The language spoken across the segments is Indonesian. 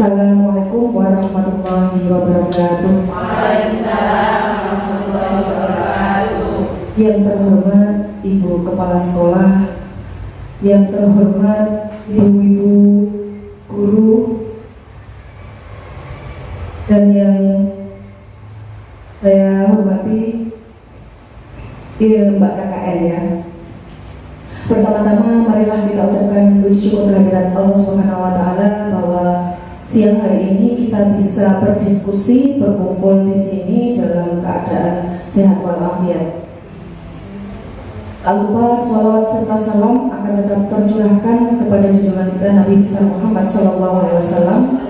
Assalamualaikum warahmatullahi wabarakatuh. Waalaikumsalam warahmatullahi wabarakatuh. Yang terhormat Ibu Kepala Sekolah, yang terhormat ibu-ibu guru, dan yang saya hormati Mbak KKN ya. Pertama-tama marilah kita ucapkan puji syukur kehadirat Allah Subhanahu wa taala bahwa siang hari ini kita bisa berdiskusi, berkumpul di sini dalam keadaan sehat walafiat. Tak lupa sholawat serta salam akan tetap tercurahkan kepada junjungan kita Nabi besar Muhammad SAW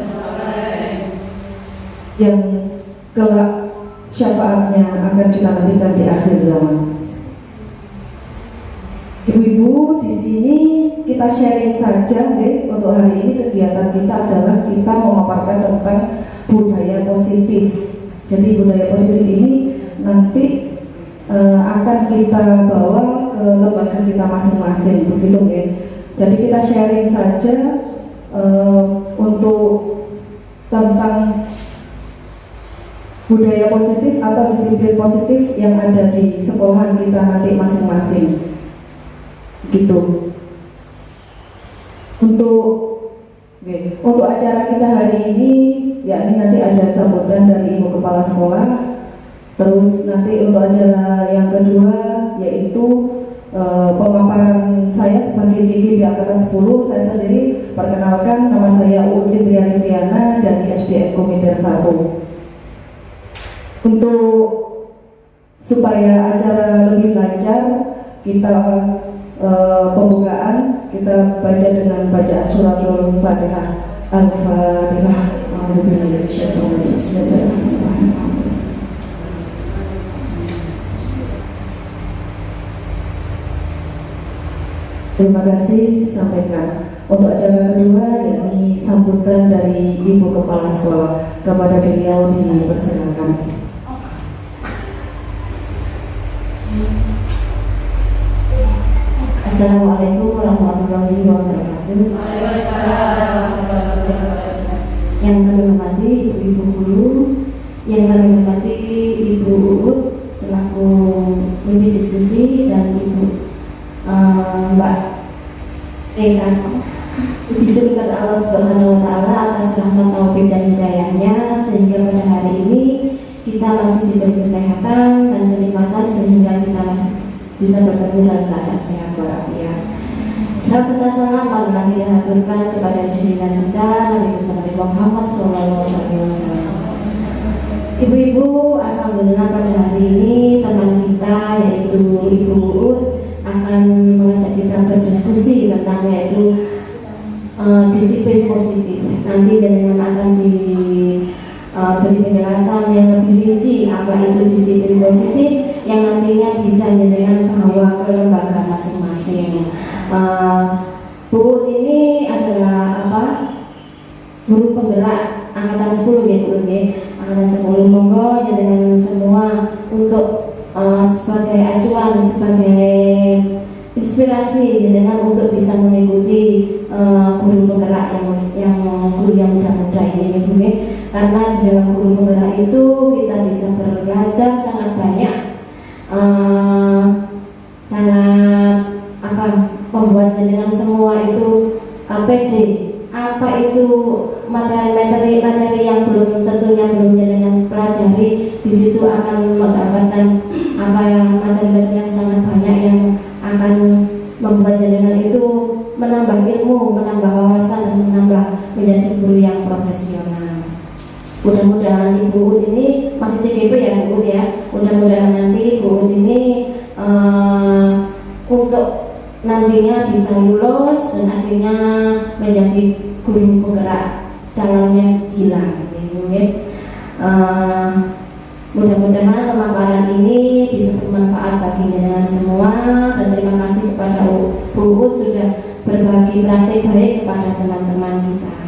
yang kelak syafaatnya akan kita nantikan di akhir zaman. Ibu-ibu, di sini kita sharing saja, untuk hari ini kegiatan kita adalah kita memaparkan tentang budaya positif. Jadi budaya positif ini nanti akan kita bawa ke lembaga kita masing-masing, begitu ya. Jadi kita sharing saja untuk tentang budaya positif atau disiplin positif yang ada di sekolahan kita nanti masing-masing. Gitu. Untuk acara kita hari ini, yakni nanti ada sambutan dari Ibu Kepala Sekolah. Terus nanti untuk acara yang kedua yaitu pemaparan saya sebagai JG Angkatan 10. Saya sendiri perkenalkan, nama saya Uut Fitriana Listiana dari SDN Komiter 1. Untuk supaya acara lebih lancar, kita pembukaan kita baca dengan bacaan suratul Fatihah. Al-Fatihah. Terima kasih disampaikan. Untuk acara kedua yakni sambutan dari Ibu Kepala Sekolah, kepada beliau dipersilakan. Assalamualaikum warahmatullahi wabarakatuh. Yang kami hormati ibu-ibu guru, yang kami hormati Ibu Uut selaku pemimpin diskusi, dan Ibu Mbak Reka. Puji syukur kepada Allah Subhanahu wa taala atas rahmat taufik dan hidayahnya sehingga pada hari ini kita masih diberi kesehatan dan kenikmatan sehingga kita masih bisa bertemu dalam keadaan sehat walafiat. Salam serta salam marilah kita haturkan kepada junjungan kita Nabi besar Muhammad SAW. Ibu-ibu, alhamdulillah pada hari ini teman kita yaitu Ibu Uut akan mengajak kita berdiskusi tentang yaitu disiplin positif. Nanti dengan akan beri penjelasan yang lebih rinci apa itu disiplin positif yang nantinya bisa dengan bawa ke lembaga masing-masing. Bu Uut ini adalah guru penggerak angkatan 10 ya Bu Uut ya. Angkatan 10 monggo dengan semua untuk sebagai acuan, sebagai inspirasi dengan untuk bisa mengikuti guru penggerak yang guru yang muda-muda ini ya Bu ya. Karena di dalam guru penggerak itu kita bisa belajar sangat banyak. Sangat membuat dengan semua itu PD, apa itu materi yang tentunya belum dengan pelajari, di situ akan mendapatkan materi-materi yang sangat banyak yang akan membuat dengan itu menambah ilmu, menambah wawasan, dan menambah menjadi guru yang profesional. Mudah-mudahan Ibu Uut ini masih CGP ya Bu Uut ya. Mudah-mudahan nanti Ibu Uut ini untuk nantinya bisa lulus dan akhirnya menjadi guru penggerak calonnya gila. Mudah-mudahan pemaparan ini bisa bermanfaat bagi kalian semua, dan terima kasih kepada Bu Uut sudah berbagi praktik baik kepada teman-teman kita.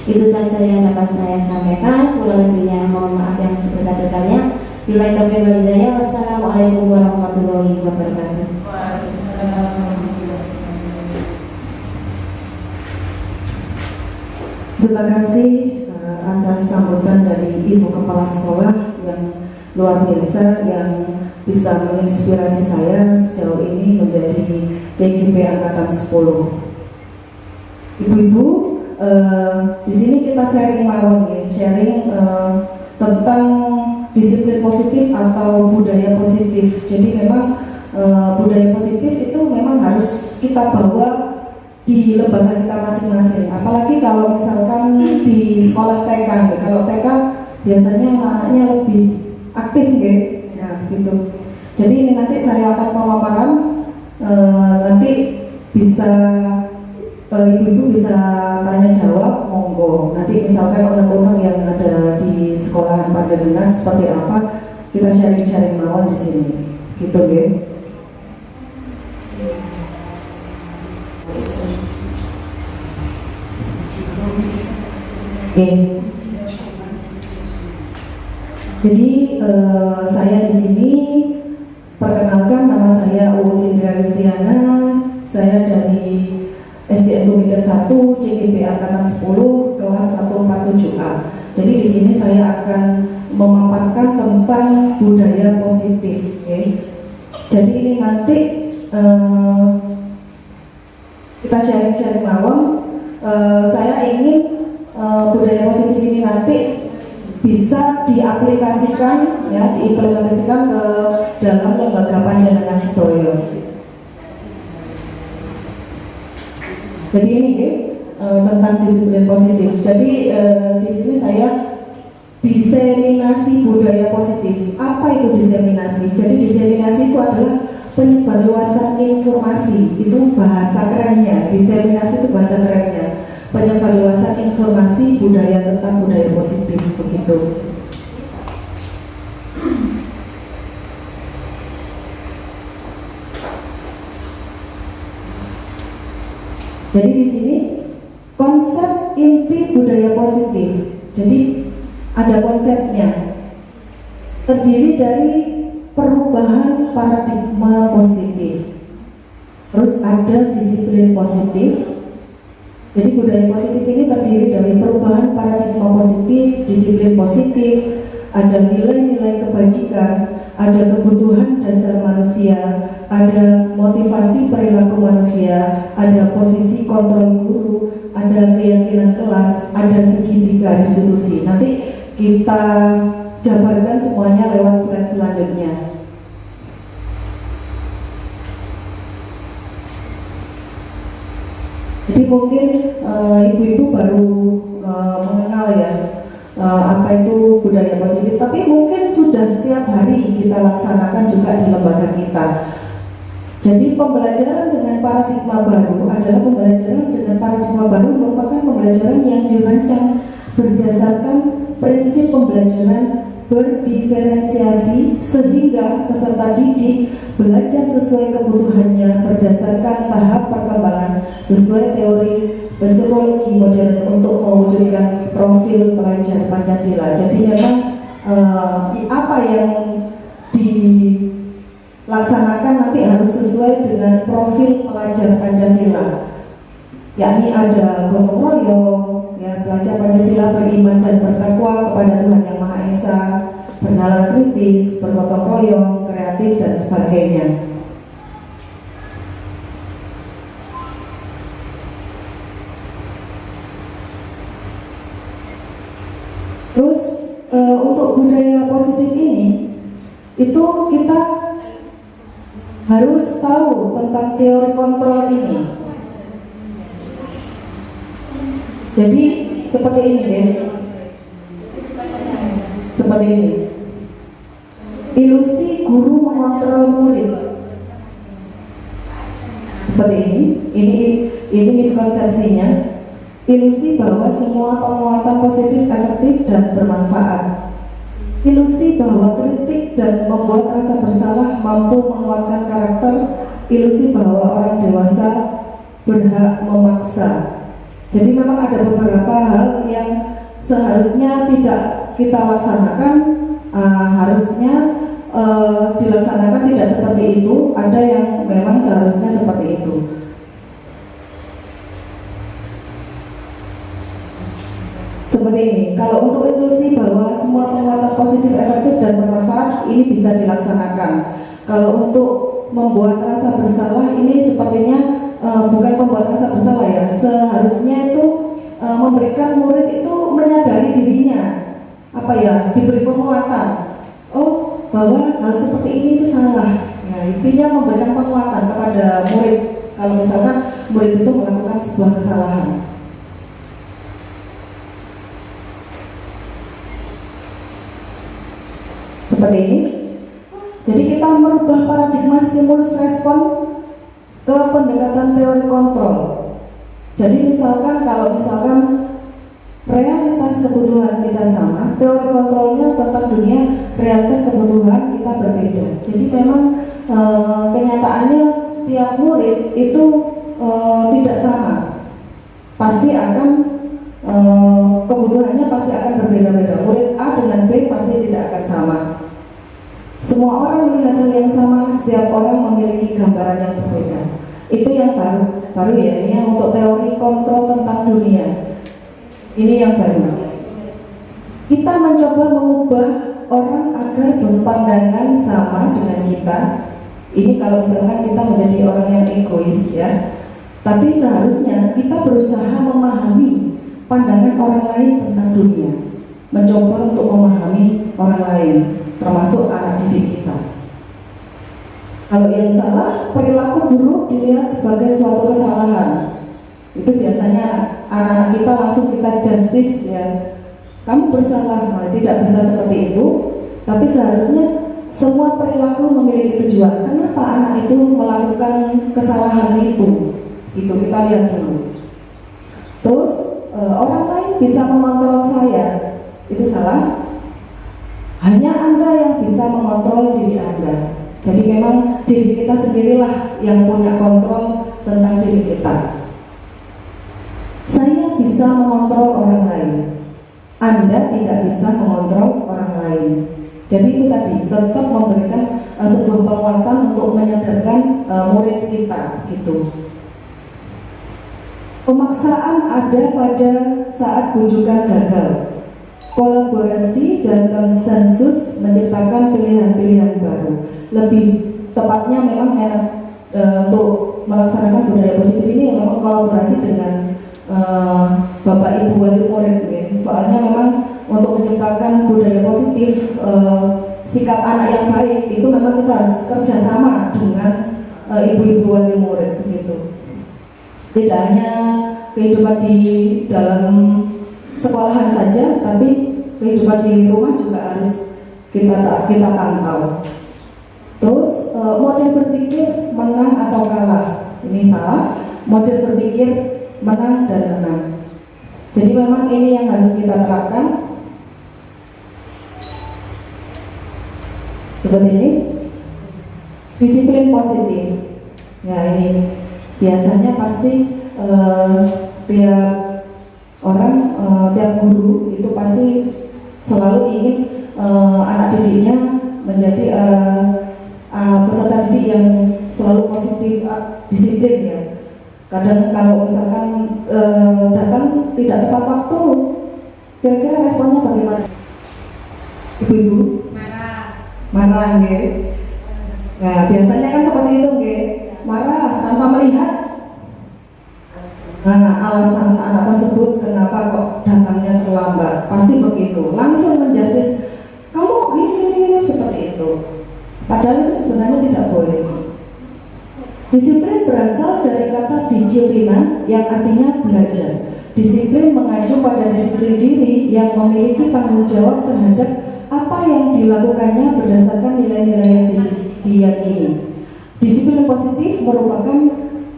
Itu saja yang dapat saya sampaikan. Kurang lebihnya mohon maaf yang sebesar-besarnya. Billahi taufiq wal hidayah. Wassalamualaikum warahmatullahi wabarakatuh. Terima kasih atas sambutan dari Ibu Kepala Sekolah yang luar biasa, yang bisa menginspirasi saya sejauh ini menjadi CGP Angkatan 10. Ibu-ibu, di sini kita sharing mawon ya, sharing tentang disiplin positif atau budaya positif. Jadi memang budaya positif itu memang harus kita bawa di lembaga kita masing-masing. Apalagi kalau misalkan di sekolah TK, kalau TK biasanya anak-anaknya lebih aktif, nah gitu. Jadi ini nanti saya akan pemaparan, nanti bisa ibu-ibu bisa tanya jawab, monggo. Nanti misalkan unek-unek yang ada di sekolahan panjenengan seperti apa, kita sharing-sharing mawon di sini, gitu ya. Oke. Jadi saya di sini perkenalkan, nama saya Uut Indra Listiana. Saya dari SDN Bumika 1 CGP Angkatan 10 kelas 147A. Jadi di sini saya akan memaparkan tentang budaya positif. Jadi ini nanti kita sharing-sharing mawon. Saya ingin budaya positif ini nanti bisa diaplikasikan, ya, diimplementasikan ke dalam lembaga panjenengan sedaya. Jadi ini tentang disiplin positif. Jadi di sini saya diseminasi budaya positif. Apa itu diseminasi? Jadi diseminasi itu adalah penyebarluasan informasi. Itu bahasa kerennya. Diseminasi itu bahasa kerennya. Penyebarluasan informasi budaya tentang budaya positif, begitu. Jadi di sini konsep inti budaya positif. Jadi ada konsepnya. Terdiri dari perubahan paradigma positif. Terus ada disiplin positif. Jadi budaya positif ini terdiri dari perubahan paradigma positif, disiplin positif, ada nilai-nilai kebajikan, ada kebutuhan dasar manusia, ada motivasi perilaku manusia, ada posisi kontrol guru, ada keyakinan kelas, ada segitiga restitusi. Nanti kita jabarkan semuanya lewat slide selanjutnya. Jadi mungkin ibu-ibu baru mengenal ya apa itu budaya positif, tapi mungkin sudah setiap hari kita laksanakan juga di lembaga kita. Jadi pembelajaran dengan paradigma baru adalah pembelajaran dengan paradigma baru merupakan pembelajaran yang dirancang berdasarkan prinsip pembelajaran berdiferensiasi sehingga peserta didik belajar sesuai kebutuhannya berdasarkan tahap perkembangan sesuai teori psikologi modern untuk mewujudkan profil pelajar Pancasila. Jadi memang apa yang dilaksanakan nanti harus sesuai dengan profil pelajar Pancasila, yakni ada gotong royong, ya, pelajar Pancasila beriman dan bertakwa kepada Tuhan Yang Maha Esa, bernalar kritis, bergotong royong, kreatif dan sebagainya. Terus untuk budaya positif ini, itu kita harus tahu tentang teori kontrol ini. Jadi seperti ini ya, seperti ini. Ilusi guru mengontrol murid. Seperti ini miskonsepsinya. Ilusi bahwa semua penguatan positif efektif dan bermanfaat. Ilusi bahwa kritik dan membuat rasa bersalah mampu menguatkan karakter. Ilusi bahwa orang dewasa berhak memaksa. Jadi memang ada beberapa hal yang seharusnya tidak kita laksanakan, harusnya dilaksanakan tidak seperti itu. Ada yang memang seharusnya seperti itu. begini, kalau untuk inklusi bahwa semua penguatan positif, efektif dan bermanfaat ini bisa dilaksanakan. Kalau untuk membuat rasa bersalah ini sepertinya bukan membuat rasa bersalah ya. Seharusnya itu memberikan murid itu menyadari dirinya, diberi penguatan. Oh, bahwa hal seperti ini itu salah. Ya, intinya memberikan penguatan kepada murid kalau misalkan murid itu melakukan sebuah kesalahan. Seperti ini. Jadi kita merubah paradigma stimulus respon ke pendekatan teori kontrol. Jadi misalkan realitas kebutuhan kita sama, teori kontrolnya tentang dunia, realitas kebutuhan kita berbeda. Jadi memang kenyataannya tiap murid itu tidak sama. Pasti akan kebutuhannya pasti akan berbeda-beda. Murid A dengan B pasti tidak akan sama. Semua orang melihat hal yang sama, setiap orang memiliki gambaran yang berbeda. Itu yang baru ya, ini yang untuk teori kontrol tentang dunia. Ini yang baru. Kita mencoba mengubah orang agar berpandangan sama dengan kita. Ini kalau misalkan kita menjadi orang yang egois ya. Tapi seharusnya kita berusaha memahami pandangan orang lain tentang dunia. Mencoba untuk memahami orang lain, termasuk anak didik kita. Kalau yang salah, perilaku buruk dilihat sebagai suatu kesalahan. Itu biasanya anak-anak kita langsung kita justice ya. Kamu bersalah, tidak bisa seperti itu. Tapi seharusnya semua perilaku memiliki tujuan. Kenapa anak itu melakukan kesalahan itu? Gitu kita lihat dulu. Terus orang lain bisa mengontrol saya. Itu salah. Hanya Anda yang bisa mengontrol diri Anda. Jadi memang diri kita sendirilah yang punya kontrol tentang diri kita. Saya bisa mengontrol orang lain. Anda tidak bisa mengontrol orang lain. Jadi itu tadi tetap memberikan sebuah penguatan untuk menyadarkan murid kita gitu. Pemaksaan ada pada saat bujukan gagal. Kolaborasi dan konsensus menciptakan pilihan-pilihan baru. Lebih tepatnya memang enak untuk melaksanakan budaya positif ini memang kolaborasi dengan Bapak Ibu wali murid ya. Soalnya memang untuk menciptakan budaya positif, sikap anak yang baik itu memang kita harus kerjasama dengan ibu-ibu wali murid begitu. Tidak hanya kehidupan di dalam sekolahan saja, tapi kehidupan di rumah juga harus kita pantau. Terus model berpikir menang atau kalah, ini salah. Model berpikir menang dan menang. Jadi memang ini yang harus kita terapkan. Seperti ini. Disiplin positif. Ya ini biasanya pasti tiap orang, tiap guru itu pasti selalu ingin anak didiknya menjadi peserta didik yang selalu positif, disiplin ya. Kadang kalau misalkan datang tidak tepat waktu, kira-kira responnya bagaimana? Ibu-ibu? Marah nggih. Nah, biasanya kan seperti itu nggih. Marah tanpa melihat alasan anak tersebut kenapa kok datangnya terlambat. Pasti begitu. Langsung menjasis, kamu kok gini seperti itu. Padahal itu sebenarnya tidak boleh. Disiplin berasal dari kata disiplina yang artinya belajar. Disiplin mengacu pada disiplin diri yang memiliki tanggung jawab terhadap apa yang dilakukannya berdasarkan nilai-nilai yang diyakini. Disiplin positif merupakan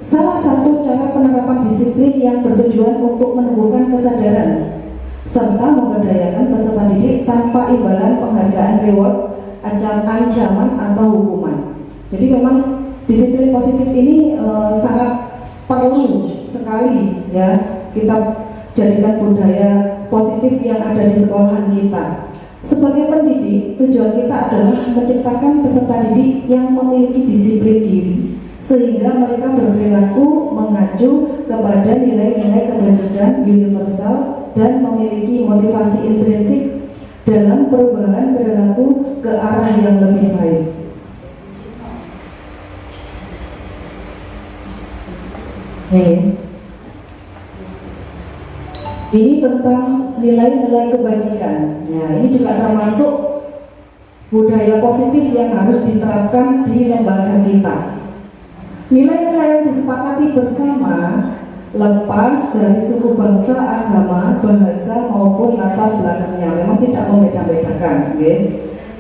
salah satu cara penerapan disiplin yang bertujuan untuk menumbuhkan kesadaran serta memberdayakan peserta didik tanpa imbalan penghargaan reward, ancaman atau hukuman. Jadi memang disiplin positif ini sangat perlu sekali ya kita jadikan budaya positif yang ada di sekolahan kita. Sebagai pendidik, tujuan kita adalah menciptakan peserta didik yang memiliki disiplin diri sehingga mereka berperilaku mengacu kepada nilai-nilai kebajikan universal dan memiliki motivasi intrinsik dalam perubahan perilaku ke arah yang lebih baik. Ini tentang nilai-nilai kebajikan. Nah, ini juga termasuk budaya positif yang harus diterapkan di lembaga kita. Nilai-nilai yang disepakati bersama lepas dari suku bangsa, agama, bahasa maupun latar belakangnya, memang tidak membeda-bedakan.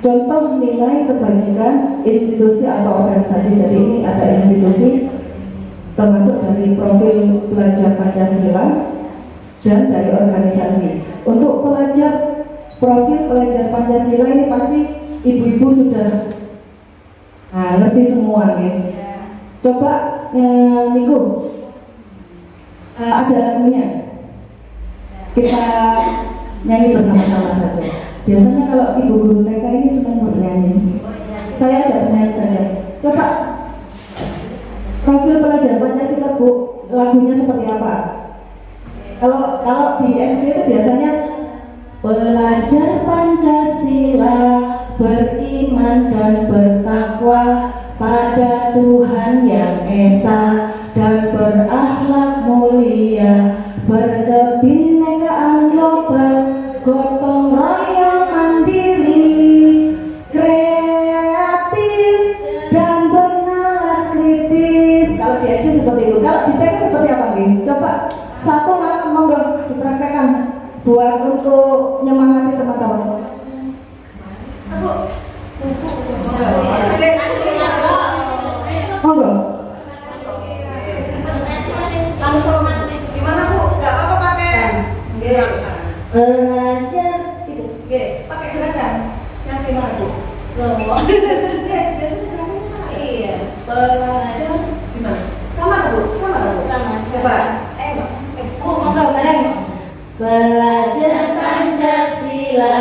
Contoh nilai kebajikan institusi atau organisasi. Jadi ini ada institusi termasuk dari profil pelajar Pancasila dan dari organisasi. Untuk pelajar profil pelajar Pancasila ini pasti ibu-ibu sudah ngerti semua ya. Coba Niku ada lagunya, kita nyanyi bersama-sama saja. Biasanya kalau ibu guru TK ini senang bernyanyi, saya ajak bernyanyi saja. Coba profil pelajar Pancasila Bu, lagunya seperti apa? Kalau di SD itu biasanya pelajar Pancasila beriman dan bertakwa pada Tuhan Yang Esa dan berakhlak mulia, berkebinekaan global, gotong royong mandiri, kreatif dan bernalar kritis. Kalau di SD seperti itu. Kalau di TK seperti apa nih? Coba satu monggo dipraktekkan buat untuk nyemangati teman-teman. Monggo. Langsung. Gimana Bu? Gak apa-apa pakai. Belajar Itu. Pakai gerakan. Yang gimana Bu? Biasanya gerakannya mana? iya Belajar gimana? Sama tak Bu? Sama tak Bu? sama Coba. Bu monggo bareng. Belajar Pancasila,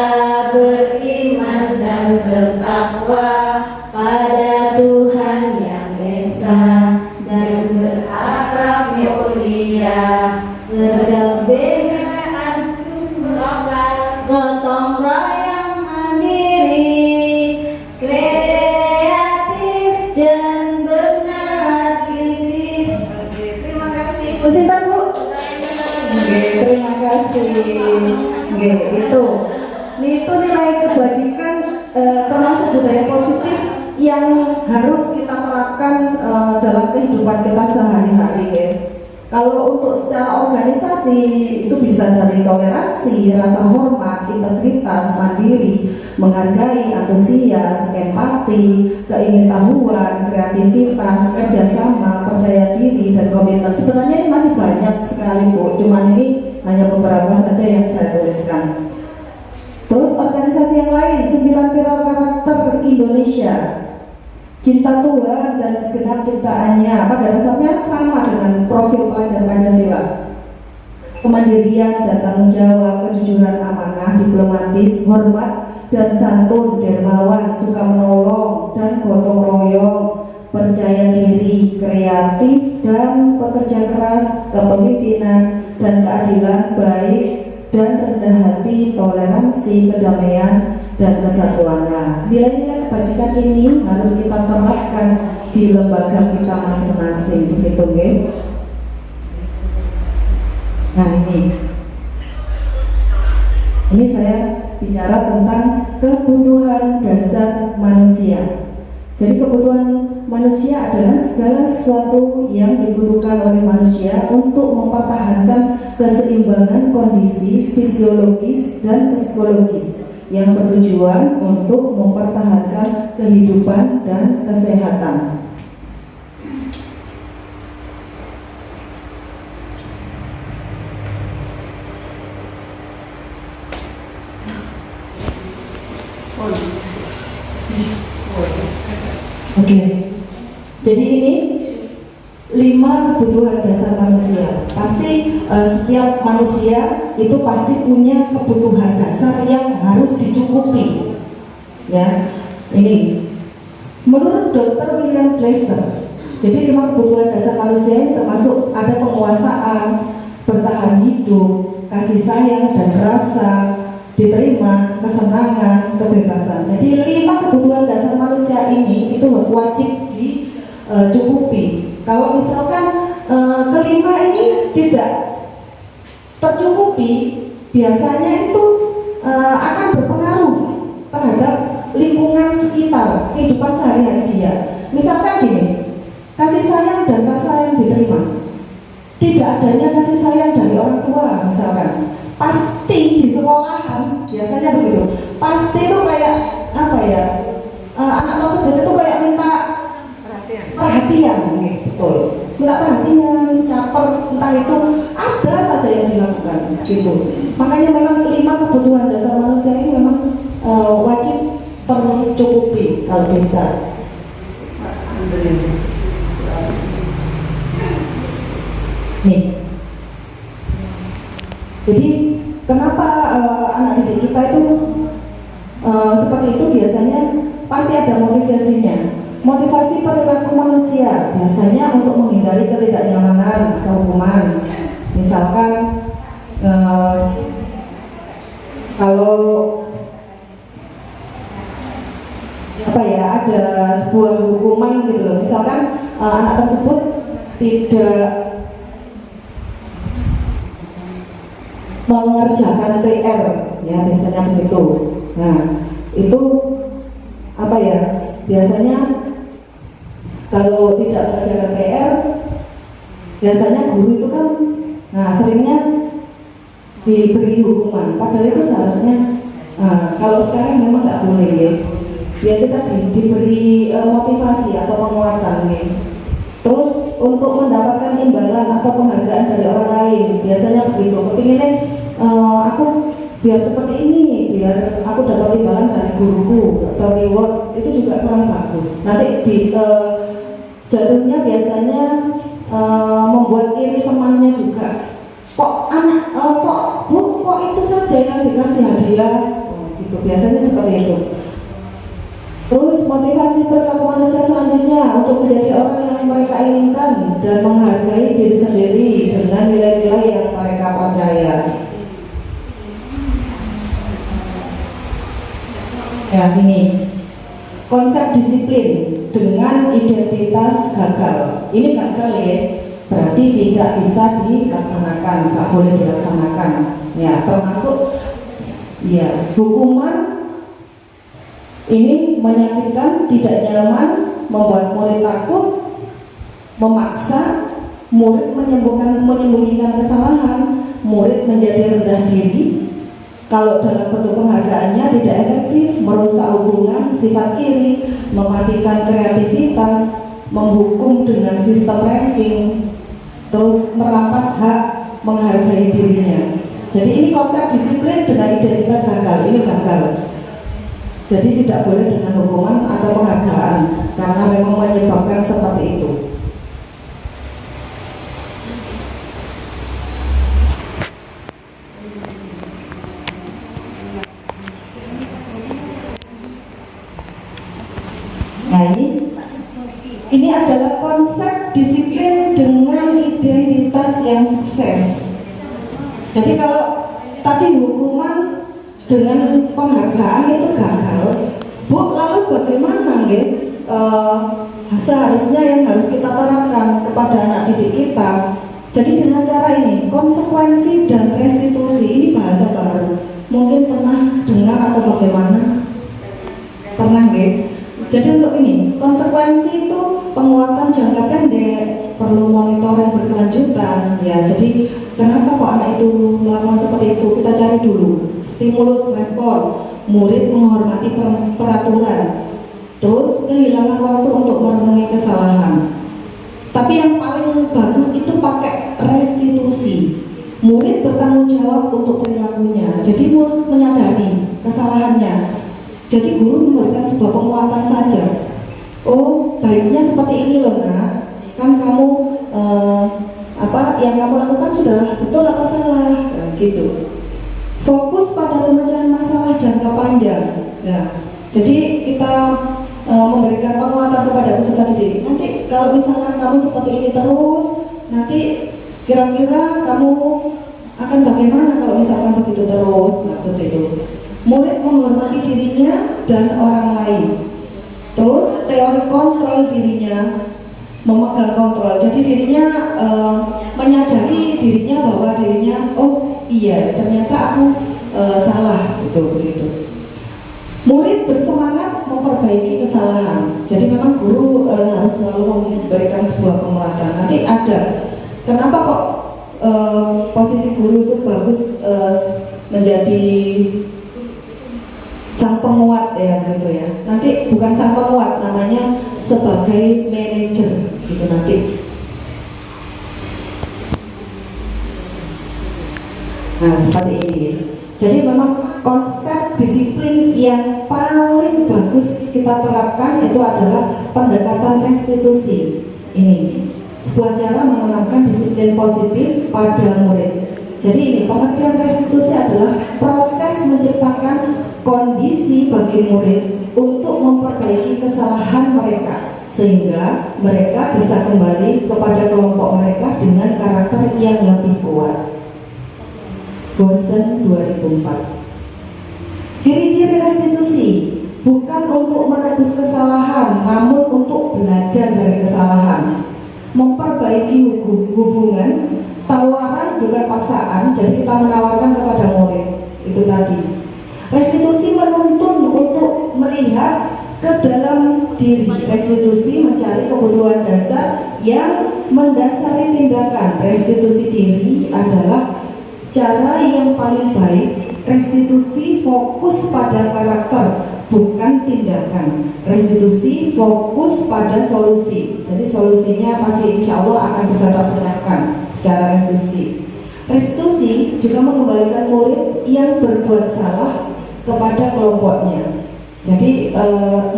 beriman dan bertakwa pada Tuhan Yang Esa dan berakhlak mulia, berkebinekaan global, gotong royong mandiri, kreatif dan bernalar kritis. Terima kasih. Bu Sinta Bu. Terima kasih. Itu nilai kebajikan termasuk budaya positif yang harus kita terapkan dalam kehidupan kita sehari-hari. Kalau untuk secara organisasi itu bisa dari toleransi, rasa hormat, integritas, mandiri, menghargai, antusias, empati, keingintahuan, kreativitas, kerjasama, percaya diri, dan komitmen. Sebenarnya ini masih banyak sekali Bu, cuman ini hanya beberapa saja yang saya tuliskan. Terus organisasi yang lain, 9 pilar karakter Indonesia, cinta Tuhan dan segenap ciptaannya, pada dasarnya sama dengan profil pelajar Pancasila. Kemandirian dan tanggung jawab, kejujuran, amanah, diplomatis, hormat dan santun, dermawan, suka menolong dan gotong royong, percaya diri, kreatif dan pekerja keras, kepemimpinan dan keadilan, baik dan rendah hati, toleransi, kedamaian dan kesatuan. Nah, nilai-nilai kebajikan ini harus kita terapkan di lembaga kita masing-masing, begitu nggih? Nah, ini saya bicara tentang kebutuhan dasar manusia. Jadi kebutuhan manusia adalah segala sesuatu yang dibutuhkan oleh manusia untuk mempertahankan keseimbangan kondisi fisiologis dan psikologis yang bertujuan untuk mempertahankan kehidupan dan kesehatan. Oke. Jadi ini 5 kebutuhan dasar manusia. Pasti setiap manusia itu pasti punya kebutuhan dasar yang harus dicukupi. Ya, ini menurut Dr. William Glasser. Jadi 5 kebutuhan dasar manusia ini termasuk ada penguasaan, bertahan hidup, kasih sayang dan rasa, diterima, kesenangan, kebebasan. Jadi 5 kebutuhan dasar manusia ini itu wajib dicukupi. Kalau misalkan kelima ini tidak tercukupi, biasanya itu akan berpengaruh terhadap lingkungan sekitar, kehidupan sehari-hari dia. Misalkan gini, kasih sayang dan rasa yang diterima. Tidak adanya kasih sayang dari orang tua misalkan, pasti di sekolahan biasanya begitu. Pasti itu kayak apa ya? Anak tersebut itu kayak minta perhatian, betul. Minta perhatian, caper, entah itu ada saja yang dilakukan gitu. Makanya memang 5 kebutuhan dasar manusia ini memang wajib tercukupi kalau bisa. Nih, jadi kenapa anak didik kita itu seperti itu? Biasanya pasti ada motivasinya. Motivasi perilaku manusia biasanya untuk menghindari ketidaknyamanan atau hukuman. Misalkan kalau apa ya, ada sebuah hukuman gitu loh. Misalkan anak tersebut tidak mengerjakan PR, ya biasanya begitu. Nah, itu apa ya? Biasanya kalau tidak mengerjakan PR, biasanya guru itu kan, nah seringnya diberi hukuman. Padahal itu seharusnya, kalau sekarang memang nggak boleh ya. Ya kita diberi motivasi atau penguatan nih. Terus untuk mendapatkan imbalan atau penghargaan dari orang lain, biasanya begitu. Kepinginnya aku biar seperti ini, biar aku dapat imbalan dari guruku atau reward, itu juga kurang bagus. Nanti jatuhnya biasanya membuat iri temannya juga. Kok anak, kok bu, kok itu saja yang dikasih hadiah, gitu. Biasanya seperti itu. Terus motivasi perilaku manusia selanjutnya untuk menjadi orang yang mereka inginkan dan menghargai diri sendiri dengan nilai-nilai yang mereka percaya. Ya ini konsep disiplin dengan identitas gagal. Ini gagal ya, berarti tidak bisa dilaksanakan, nggak boleh dilaksanakan. Ya termasuk ya hukuman. Ini menyakitkan, tidak nyaman, membuat murid takut, memaksa murid menyembunyikan kesalahan, murid menjadi rendah diri. Kalau dalam bentuk penghargaannya tidak efektif, merusak hubungan, sifat iri, mematikan kreativitas, menghukum dengan sistem ranking, terus merampas hak menghargai dirinya. Jadi ini konsep disiplin dengan identitas gagal, ini gagal. Jadi tidak boleh dengan hukuman atau penghargaan karena memang menyebabkan seperti itu. Nah ini adalah konsep disiplin dengan identitas yang sukses. Jadi kalau tadi hukuman dengan penghargaan itu gagal, Bu, lalu bagaimana seharusnya yang harus kita terapkan kepada anak didik kita? Jadi dengan cara ini, konsekuensi dan restitusi, ini bahasa baru. Mungkin pernah dengar atau bagaimana? Pernah nggih? Jadi untuk ini, konsekuensi itu penguatan jangka pendek, perlu monitoring berkelanjutan. Ya, jadi kenapa kok anak itu melakukan seperti itu? Kita cari dulu. Stimulus respon, murid menghormati peraturan, terus kehilangan waktu untuk merenungi kesalahan. Tapi yang paling bagus itu pakai restitusi. Murid bertanggung jawab untuk perilakunya. Jadi murid menyadari kesalahannya. Jadi guru memberikan sebuah penguatan saja. Oh, baiknya seperti ini loh nak. Kan kamu apa yang kamu lakukan sudah betul apa salah? Gitu. Fokus pada pemecahan masalah jangka panjang. Ya. Jadi kita memberikan penguatan kepada peserta didik. Nanti kalau misalkan kamu seperti ini terus, nanti kira-kira kamu akan bagaimana kalau misalkan begitu terus? Nah, begitu. Murid menghormati dirinya dan orang lain. Terus teori kontrol dirinya, memegang kontrol. Jadi dirinya menyadari dirinya bahwa dirinya, oh iya ternyata aku salah, begitu. Murid bersemangat memperbaiki kesalahan. Jadi memang guru harus selalu memberikan sebuah penguatan. Nanti ada, kenapa kok posisi guru itu bagus menjadi sang penguat ya, gitu ya. Nanti bukan sang penguat, namanya sebagai manajer, gitu nanti. Nah seperti ini. Jadi memang konsep disiplin yang paling bagus kita terapkan itu adalah pendekatan restitusi. Ini sebuah cara menanamkan disiplin positif pada murid. Jadi ini pengertian restitusi adalah proses menciptakan kondisi bagi murid untuk memperbaiki kesalahan mereka sehingga mereka bisa kembali kepada kelompok mereka dengan karakter yang lebih kuat. Bosen 2004. Ciri-ciri restitusi bukan untuk menebus kesalahan, namun untuk belajar dari kesalahan, memperbaiki hubungan, tawaran bukan paksaan. Jadi kita menawarkan kepada murid itu tadi. Restitusi menuntun untuk melihat ke dalam diri. Restitusi mencari kebutuhan dasar yang mendasari tindakan. Restitusi diri adalah cara yang paling baik. Restitusi fokus pada karakter, bukan tindakan. Restitusi fokus pada solusi. Jadi solusinya pasti insya Allah akan bisa terpecahkan secara restitusi. Restitusi juga mengembalikan murid yang berbuat salah kepada kelompoknya. Jadi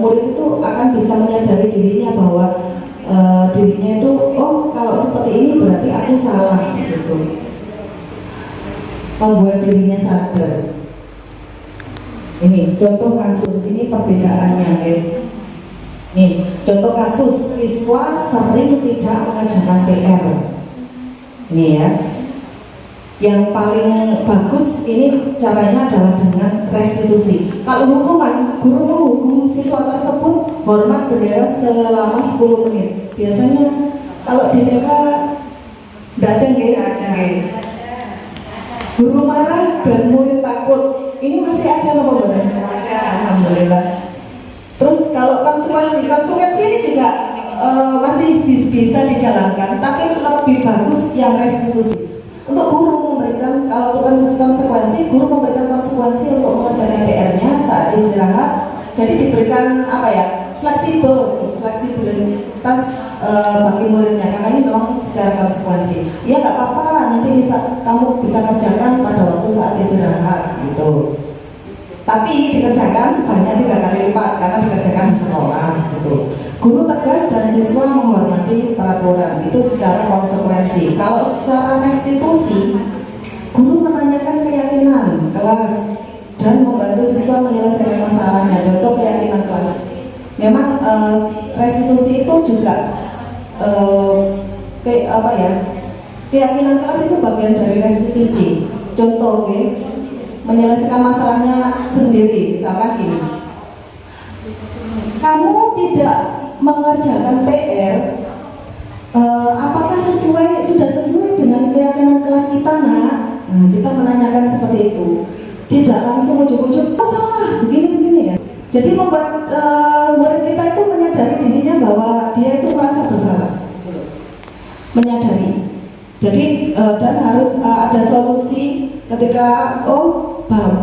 murid itu akan bisa menyadari dirinya bahwa dirinya itu, oh kalau seperti ini berarti aku salah, gitu. Membuat dirinya sadar. Ini contoh kasus, ini perbedaannya ya. Nih, contoh kasus siswa sering tidak mengerjakan PR. Ini ya. Yang paling bagus ini caranya adalah dengan restitusi. Kalau hukuman, guru menghukum siswa tersebut hormat bendera selama 10 menit. Biasanya kalau di TK tidak ada nggih? Guru marah dan murid takut. Ini masih ada loh Bapak. Alhamdulillah. Terus kalau konsekuensi ini juga masih bisa dijalankan, tapi lebih bagus yang restitusi. Untuk guru memberikan, kalau untuk konsekuensi, guru memberikan konsekuensi untuk mengerjakan PR-nya saat istirahat. Jadi diberikan apa ya, fleksibilitas bagi muridnya, karena ini memang secara konsekuensi. Ya nggak apa-apa, nanti kamu bisa kerjakan pada waktu saat istirahat gitu. Tapi dikerjakan sebanyak 3 kali lipat karena dikerjakan di sekolah gitu. Guru tegas dan siswa menghormati peraturan, itu secara konsekuensi. Kalau secara restitusi, guru menanyakan keyakinan kelas dan membantu siswa menyelesaikan masalahnya. Contoh keyakinan kelas. Memang restitusi itu juga keyakinan kelas itu bagian dari restitusi. Contoh, menyelesaikan masalahnya sendiri. Misalkan gini, kamu tidak mengerjakan PR, apakah sudah sesuai dengan keyakinan kelas kita, nak? Nah, kita menanyakan seperti itu. Tidak langsung ujuk-ujuk, oh salah, begini ya. Jadi membuat murid kita itu menyadari dirinya bahwa dia itu merasa bersalah, menyadari. Jadi dan harus ada solusi ketika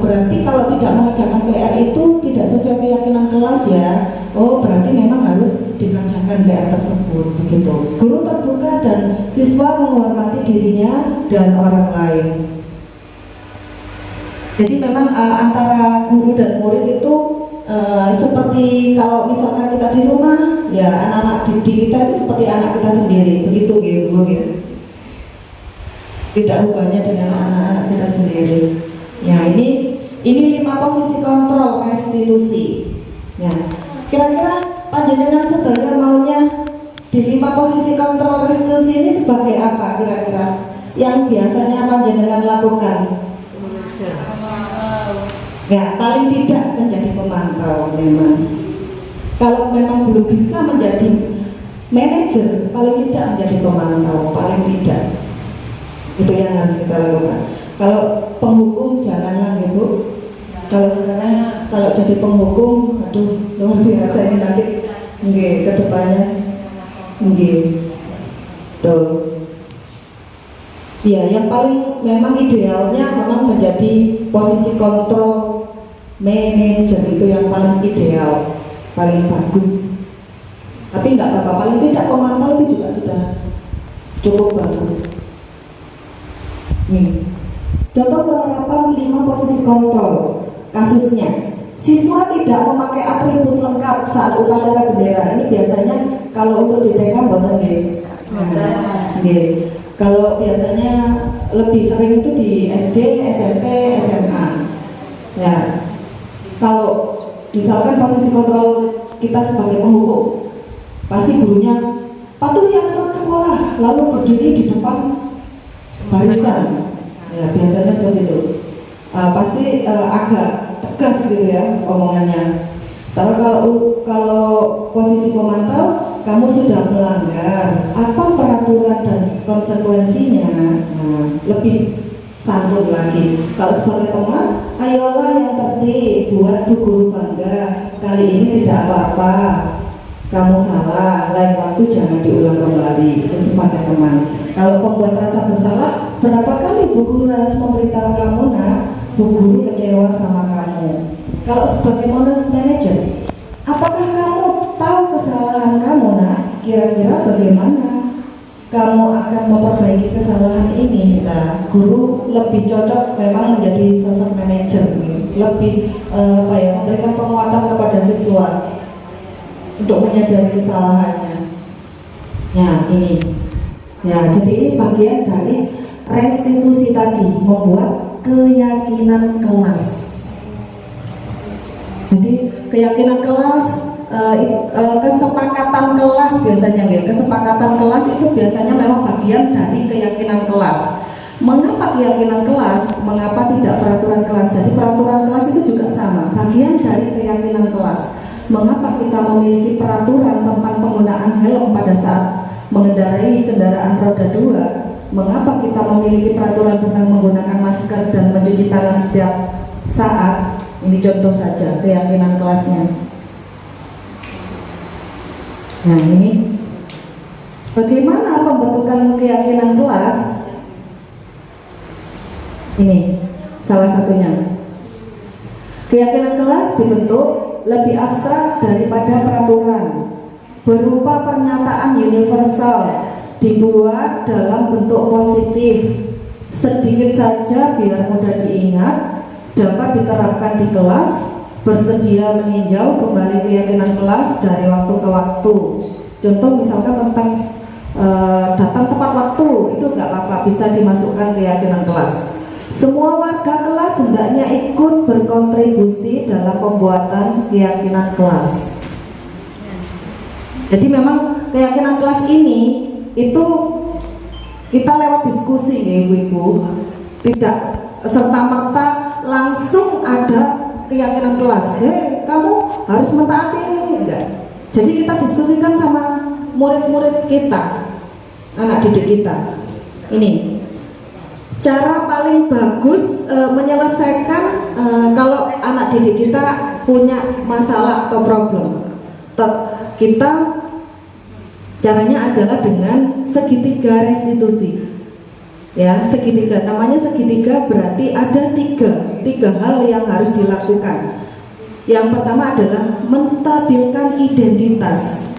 berarti kalau tidak mengerjakan PR itu tidak sesuai keyakinan kelas ya. Oh berarti memang harus dikerjakan PR tersebut, begitu. Guru terbuka dan siswa menghormati dirinya dan orang lain. Jadi memang antara guru dan murid itu seperti kalau misalkan kita di rumah, ya anak-anak didik kita itu seperti anak kita sendiri, begitu gitu. Tidak ubahnya dengan anak-anak kita sendiri. Ya ini 5 posisi kontrol restitusi. Ya kira-kira panjenengan sebagai maunya di 5 posisi kontrol restitusi ini sebagai apa kira-kira? yang biasanya panjenengan lakukan? Ya, paling tidak menjadi pemantau memang. Kalau memang belum bisa menjadi manajer, paling tidak menjadi pemantau, paling tidak. Itu yang harus kita lakukan. Kalau penghukum janganlah gitu. Kalau sekarang kalau jadi penghukum, aduh luar biasa ini nanti, ke depannya, tuh. Ya, yang paling memang idealnya memang menjadi posisi kontrol manajer, itu yang paling ideal, paling bagus. Tapi nggak apa-apa, paling tidak pemantau itu juga sudah cukup bagus. Contoh penerapan 5 posisi kontrol. Kasusnya, siswa tidak memakai atribut lengkap saat upacara bendera. Ini biasanya kalau untuk di TK boten nggih. Kalau biasanya lebih sering itu di SD, SMP, SMA. Ya, kalau misalkan posisi kontrol kita sebagai penghukum, pasti gurunya patuhi aturan sekolah, lalu berdiri di depan barisan. Ya, biasanya seperti itu. Pasti agak tegas gitu ya omongannya. Tapi kalau posisi pemantau, kamu sudah melanggar, apa peraturan dan konsekuensinya, lebih santun lagi. Kalau sebagai teman, ayolah yang tertib, buat Bu Guru bangga. Kali ini tidak apa-apa, kamu salah, lain waktu jangan diulang kembali. Itu sebagai teman. Kalau pembuat rasa bersalah, berapa kali Bu Guru harus memberitahu kamu, nak, Bu Guru kecewa sama kamu. Kalau sebagai manajer, apakah kamu tahu kesalahan kamu, nak? Kira-kira bagaimana kamu akan memperbaiki kesalahan ini? Nah, guru lebih cocok memang menjadi sosok manajer, lebih memberikan penguatan kepada siswa untuk menyadari kesalahannya. Ya, ini. Ya, jadi ini bagian dari restitusi tadi, membuat keyakinan kelas. Jadi keyakinan kelas, kesepakatan kelas biasanya, kesepakatan kelas itu biasanya memang bagian dari keyakinan kelas. Mengapa keyakinan kelas? Mengapa tidak peraturan kelas? Jadi peraturan kelas itu juga sama, bagian dari keyakinan kelas. Mengapa kita memiliki peraturan tentang penggunaan helm pada saat mengendarai kendaraan roda 2? Mengapa kita memiliki peraturan tentang menggunakan masker dan mencuci tangan setiap saat? Ini contoh saja keyakinan kelasnya. Nah, ini bagaimana pembentukan keyakinan kelas? Ini salah satunya. Keyakinan kelas dibentuk lebih abstrak daripada peraturan, berupa pernyataan universal, dibuat dalam bentuk positif, sedikit saja biar mudah diingat, dapat diterapkan di kelas, bersedia meninjau kembali keyakinan kelas dari waktu ke waktu. Contoh misalkan tentang datang tepat waktu, itu nggak apa-apa, bisa dimasukkan keyakinan kelas. Semua warga kelas hendaknya ikut berkontribusi dalam pembuatan keyakinan kelas. Jadi memang keyakinan kelas ini itu kita lewat diskusi ya ibu-ibu, tidak serta-merta langsung ada keyakinan kelas. Kamu harus mentaati ini, enggak. Jadi kita diskusikan sama murid-murid kita, anak didik kita. Ini cara paling bagus menyelesaikan kalau anak didik kita punya masalah atau problem. Kita caranya adalah dengan segitiga restitusi. Ya, segitiga, namanya segitiga berarti ada tiga hal yang harus dilakukan. Yang pertama adalah menstabilkan identitas.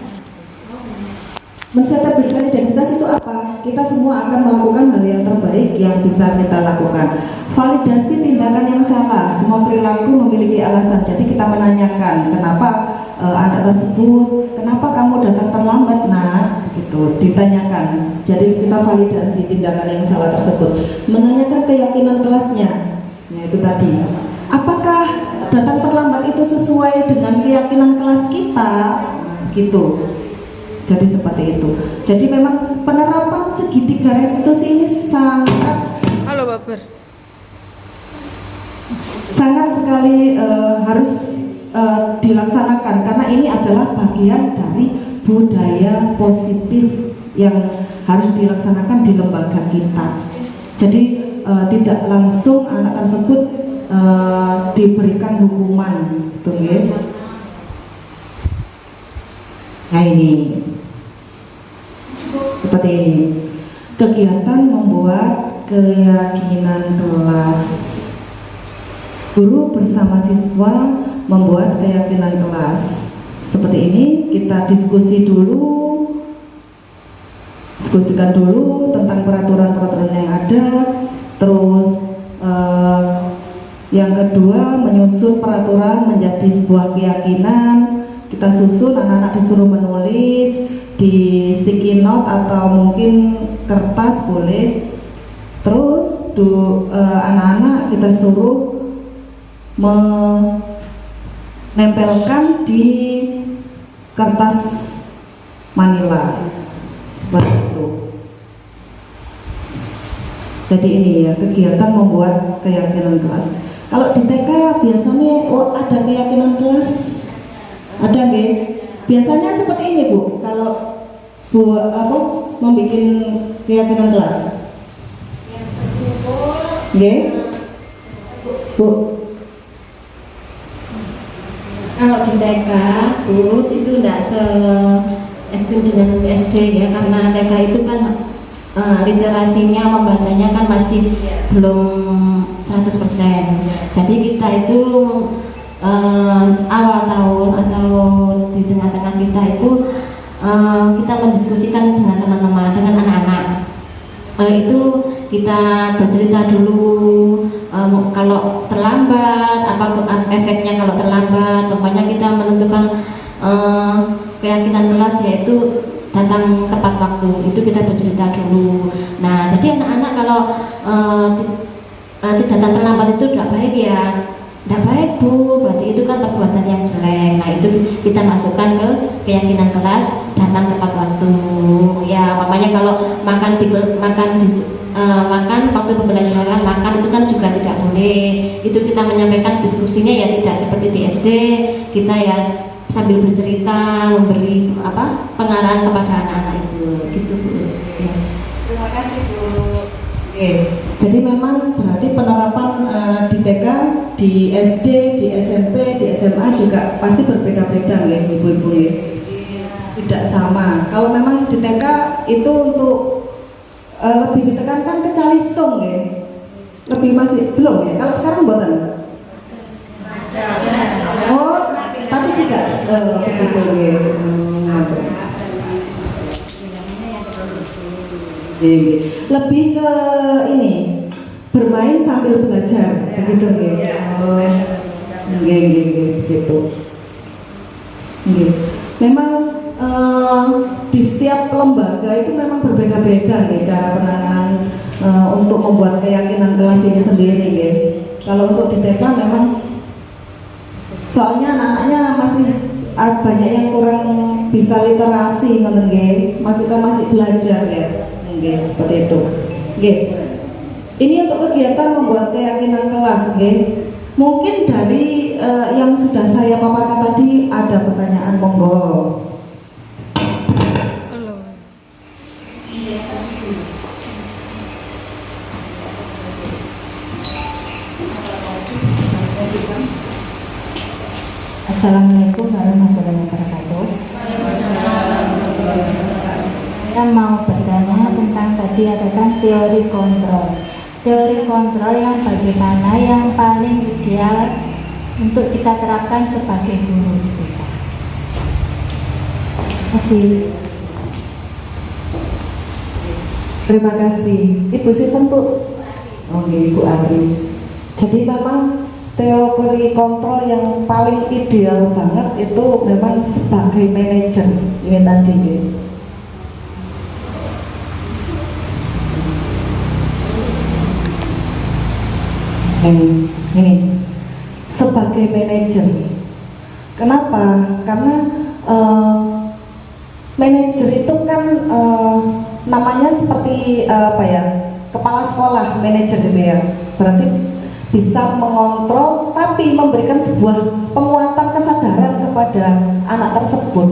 Menstabilkan identitas itu apa? Kita semua akan melakukan hal yang terbaik yang bisa kita lakukan. Validasi tindakan yang salah. Semua perilaku memiliki alasan. Jadi kita menanyakan kenapa anak tersebut, kenapa kamu datang terlambat, nak? Itu ditanyakan. Jadi kita validasi tindakan yang salah tersebut. Menanyakan keyakinan kelasnya. Nah, itu tadi. Apakah datang terlambat itu sesuai dengan keyakinan kelas kita? Gitu. Jadi seperti itu. Jadi memang penerapan segitiga restitusi ini sangat sekali harus dilaksanakan, karena ini adalah bagian dari budaya positif yang harus dilaksanakan di lembaga kita. Jadi tidak langsung anak tersebut diberikan hukuman, gitu ya. Nah ini seperti ini, kegiatan membuat keyakinan kelas. Guru bersama siswa membuat keyakinan kelas. Seperti ini, kita diskusikan dulu tentang peraturan-peraturan yang ada. Terus yang kedua, menyusun peraturan menjadi sebuah keyakinan. Kita susun, anak-anak disuruh menulis di sticky note atau mungkin kertas boleh. Terus anak-anak kita suruh menempelkan di kertas manila seperti itu. Jadi ini ya, kegiatan membuat keyakinan kelas. Kalau di TK biasanya ada keyakinan kelas, ada nggih? Biasanya seperti ini Bu, kalau Bu membuat keyakinan kelas. Nggih? Bu. Kalau di TK, Bu, itu tidak se-ekstrim dengan SD ya, karena TK itu kan literasinya, membacanya kan masih belum 100%. Jadi kita itu awal tahun atau di tengah-tengah kita itu kita mendiskusikan dengan teman-teman, dengan anak-anak. Itu kita bercerita dulu kalau terlambat, apa efeknya kalau terlambat. Pokoknya kita menentukan keyakinan kelas yaitu datang tepat waktu. Itu kita bercerita dulu. Nah, jadi anak-anak kalau datang terlambat itu tidak baik ya. Tidak baik Bu, berarti itu kan perbuatan yang jelek. Nah, itu kita masukkan ke keyakinan kelas, datang tepat waktu. Ya, makanya kalau makan waktu pembelajaran, makan itu kan juga tidak boleh. Itu kita menyampaikan diskusinya ya tidak seperti di SD, kita ya sambil bercerita, memberi pengarahan kepada anak-anak itu, gitu Bu. Ya. Terima kasih Bu. Oke, jadi memang berarti penerapan di TK, di SD, di SMP, di SMA juga pasti berbeda-beda ya Ibu-ibu ya. Tidak sama. Kalau memang di TK itu untuk lebih ditekankan ke calistung ya. Lebih masih belum ya. Kalau sekarang buatan? Oh, tapi tidak begitu ya. Lebih ke ini, bermain sambil belajar, begitu ya. Oh, gitu. Memang di setiap lembaga itu memang berbeda-beda ya cara penanganan untuk membuat keyakinan kelas ini sendiri ya. Kalau untuk di TK memang soalnya anak-anaknya masih banyak yang kurang bisa literasi, masih belajar ya. Seperti itu. Ini untuk kegiatan membuat keyakinan kelas. Mungkin dari yang sudah saya paparkan tadi ada pertanyaan, monggo. Assalamualaikum warahmatullahi wabarakatuh. Saya mau bertanya tentang tadi ada kan teori kontrol. Teori kontrol yang bagaimana yang paling ideal untuk kita terapkan sebagai guru kita. Masih. Terima kasih. Ibu Sinten Bu? Oke, Ibu Ari. Jadi memang teori kontrol yang paling ideal banget itu memang sebagai manajer ini tadi ya. Ini sebagai manajer. Kenapa? Karena manajer itu kan namanya seperti apa ya, kepala sekolah, manajer gitu ya. Berarti bisa mengontrol tapi memberikan sebuah penguatan kesadaran kepada anak tersebut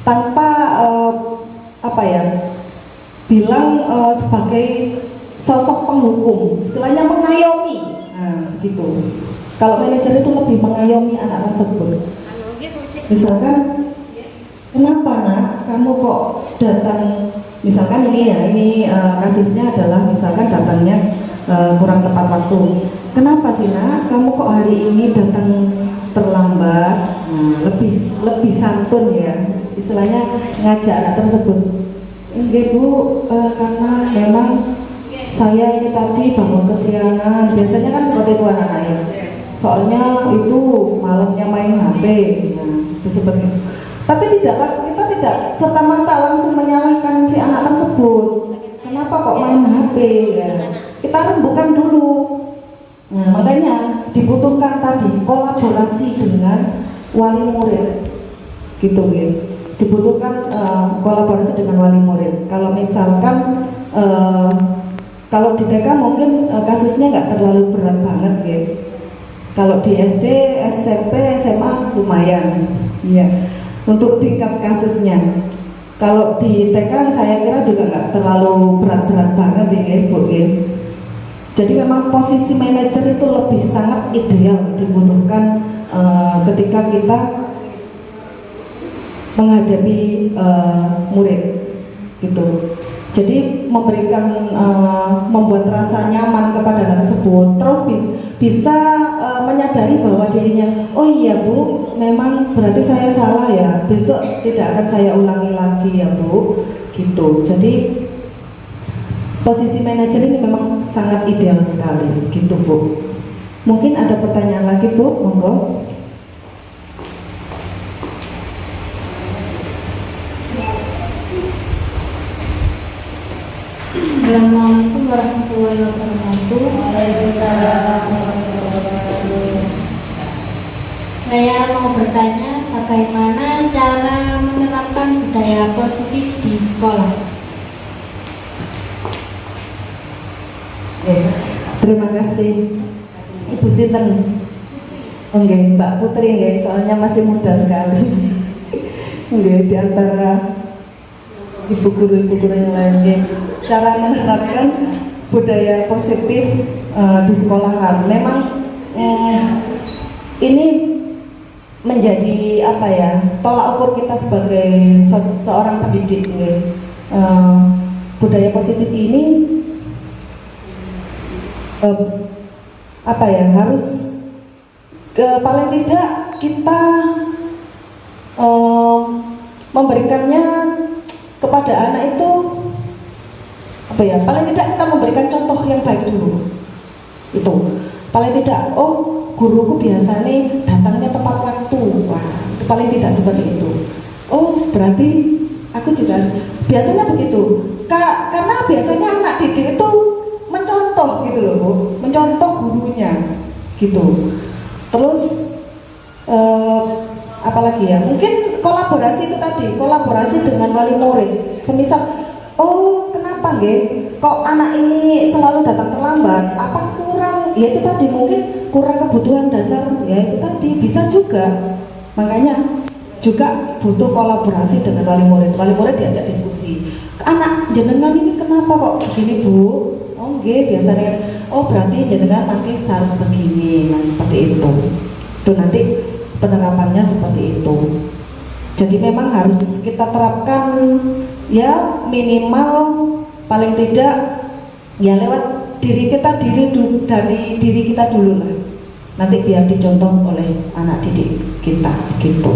tanpa apa ya, bilang sebagai sosok penghukum, istilahnya mengayomi. Nah, gitu. Kalau manajer itu lebih mengayomi anak tersebut. Misalkan, kenapa nak, kamu kok datang, misalkan ini ya, ini kasusnya adalah misalkan datangnya kurang tepat waktu. Kenapa sih nak, kamu kok hari ini datang terlambat? Nah, lebih santun ya, istilahnya ngajak anak tersebut. Enggak bu, karena memang saya ini tadi bangun kesiangan. Biasanya kan seperti itu anak-anak ya. Soalnya itu malamnya main HP. Nah, itu seperti itu. Tapi kita tidak serta-merta langsung menyalahkan si anak tersebut. Kenapa kok main HP ya? Kita rembukan dulu. Nah, makanya dibutuhkan tadi kolaborasi dengan wali murid. Gitu ya. Dibutuhkan kolaborasi dengan wali murid. Kalau misalkan kalau di TK mungkin kasusnya nggak terlalu berat banget ya. Kalau di SD, SMP, SMA lumayan, ya. Untuk tingkat kasusnya. Kalau di TK saya kira juga nggak terlalu berat-berat banget ya, Bu ya. Jadi memang posisi manajer itu lebih sangat ideal dibutuhkan ketika kita menghadapi murid, gitu. Jadi memberikan membuat rasa nyaman kepada anak tersebut, terus bisa menyadari bahwa dirinya, oh iya bu, memang berarti saya salah ya, besok tidak akan saya ulangi lagi ya bu, gitu. Jadi posisi manajer ini memang sangat ideal sekali, gitu bu. Mungkin ada pertanyaan lagi bu, monggo. Assalamualaikum warahmatullahi wabarakatuh. Waalaikumsalam warahmatullahi wabarakatuh. Saya mau bertanya bagaimana cara menerapkan budaya positif di sekolah. Terima kasih Ibu Sinten. Oke, Mbak Putri nggih, soalnya masih muda sekali. Nggih, di antara ibu guru yang lain nggih. Cara menerapkan budaya positif di sekolahan memang ini menjadi apa ya, tolak ukur kita sebagai seorang pendidik. Budaya positif ini apa ya, harus paling tidak kita memberikannya kepada anak itu apa ya, paling tidak kita memberikan contoh yang baik dulu. Itu paling tidak, oh guruku biasanya datangnya tepat waktu. Wah, itu paling tidak seperti itu. Oh berarti aku juga biasanya begitu. Karena biasanya anak didik itu mencontoh gitu loh bu, mencontoh gurunya gitu. Terus apalagi ya, mungkin kolaborasi itu tadi, kolaborasi dengan wali murid. Semisal, oh kenapa nggih kok anak ini selalu datang terlambat, apa kurang, ya itu tadi mungkin kurang kebutuhan dasar, ya itu tadi bisa juga. Makanya juga butuh kolaborasi dengan wali murid diajak diskusi, anak jenengan ini kenapa kok begini bu, oh nggih biasanya, oh berarti jenengan nanti harus begini. Nah seperti itu nanti penerapannya seperti itu. Jadi memang harus kita terapkan ya, minimal paling tidak ya lewat diri kita, dari diri kita dulu lah. Nanti biar dicontoh oleh anak didik kita gitu.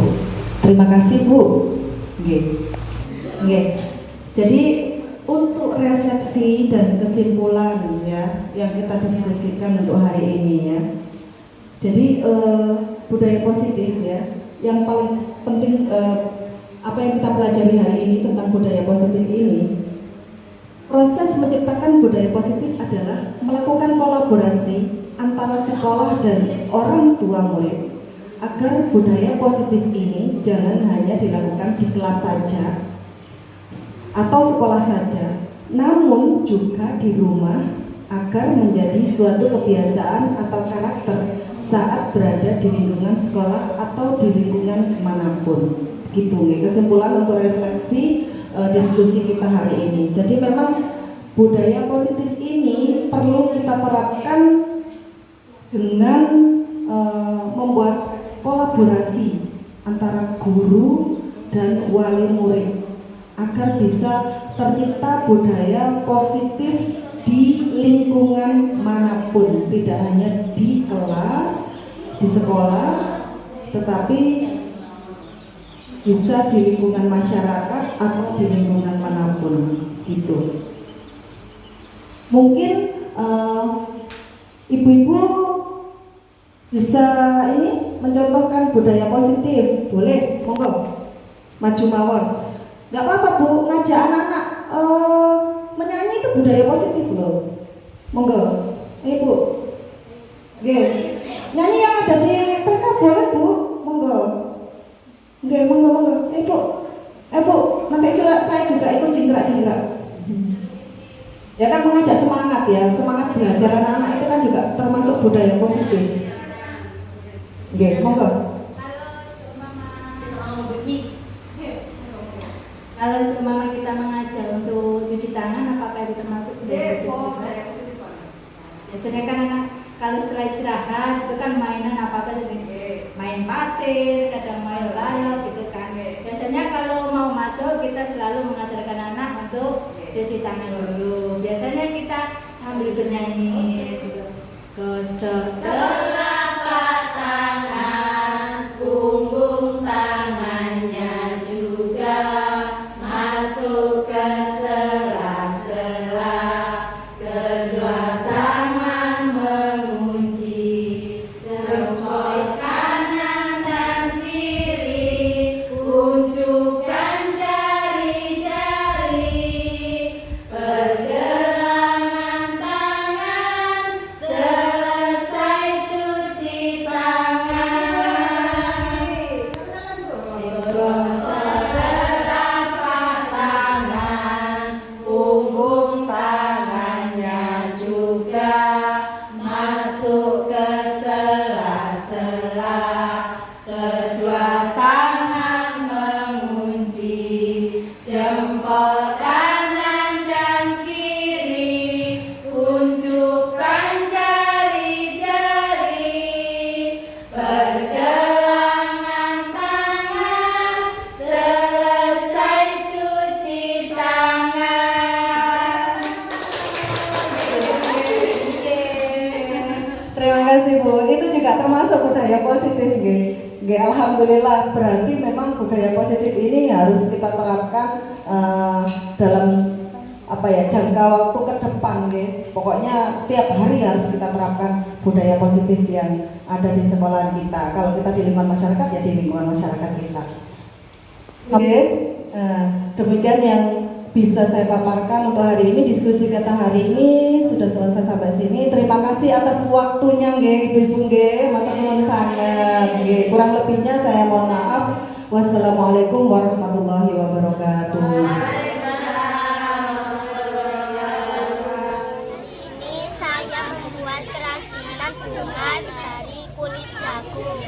Terima kasih Bu. Nggih. Jadi untuk refleksi dan kesimpulan ya yang kita diskusikan untuk hari ini ya. Jadi budaya positif ya, yang paling penting apa yang kita pelajari hari ini tentang budaya positif ini, proses menciptakan budaya positif adalah melakukan kolaborasi antara sekolah dan orang tua murid agar budaya positif ini jangan hanya dilakukan di kelas saja, atau sekolah saja, namun juga di rumah agar menjadi suatu kebiasaan atau karakter saat berada di lingkungan sekolah atau di lingkungan manapun. Gitu nih kesimpulan untuk refleksi diskusi kita hari ini. Jadi memang budaya positif ini perlu kita terapkan dengan membuat kolaborasi antara guru dan wali murid agar bisa tercipta budaya positif di lingkungan manapun, tidak hanya di kelas, di sekolah, tetapi bisa di lingkungan masyarakat atau di lingkungan manapun, gitu. Mungkin ibu-ibu bisa ini mencontohkan budaya positif, boleh, monggo, maju mawon. Gak apa-apa Bu, ngajak anak-anak menyanyi itu budaya positif loh. Monggo, Bu. Oke. Nyanyi yang ada di PK boleh Bu, monggo. Oke, monggo. Bu, nanti saya juga ikut jingkrak-jingkrak. Ya kan mengajak semangat ya, semangat belajar anak-anak itu kan juga termasuk budaya positif. Oke, monggo. Kalau seumpama kita mengajar untuk cuci tangan, apakah itu termasuk budaya positif juga? Biasanya kan anak kalau setelah istirahat itu kan mainan apa-apa jadi main pasir, kadang main layar gitu kan. Biasanya kalau mau masuk kita selalu mengajarkan anak untuk cuci tangan dulu. Biasanya kita sambil bernyanyi gitu. Telapak tangan, punggung tangannya juga masuk ke sela-sela, kedua tangan mengunci jempol kanan dan kiri, unjukkan jari-jari, pergelangan tangan, selesai cuci tangan. Telapak tangan, punggung tangannya juga masuk ke sela-sela, kedua tangan mengunci jempol kanan dan kiri, unjukkan jari-jari, pergelangan tangan, selesai cuci tangan. Terima kasih Bu. Itu juga termasuk budaya positif, nggih. Nggih, alhamdulillah. Berarti memang budaya positif ini harus kita terapkan dalam jangka waktu ke depan, nggih. Pokoknya tiap hari harus kita terapkan budaya positif yang ada di sekolah kita. Kalau kita di lingkungan masyarakat, ya di lingkungan masyarakat kita. Oke, demikian yang bisa saya paparkan untuk hari ini. Diskusi kita hari ini sudah selesai sampai sini. Terima kasih atas waktunya, nggih, Ibu-ibu, nggih. Matur nuwun sanget, nggih. Kurang lebihnya saya mohon maaf. Wassalamualaikum warahmatullahi wabarakatuh. Ini saya membuat kerajinan bunga dari kulit jagung.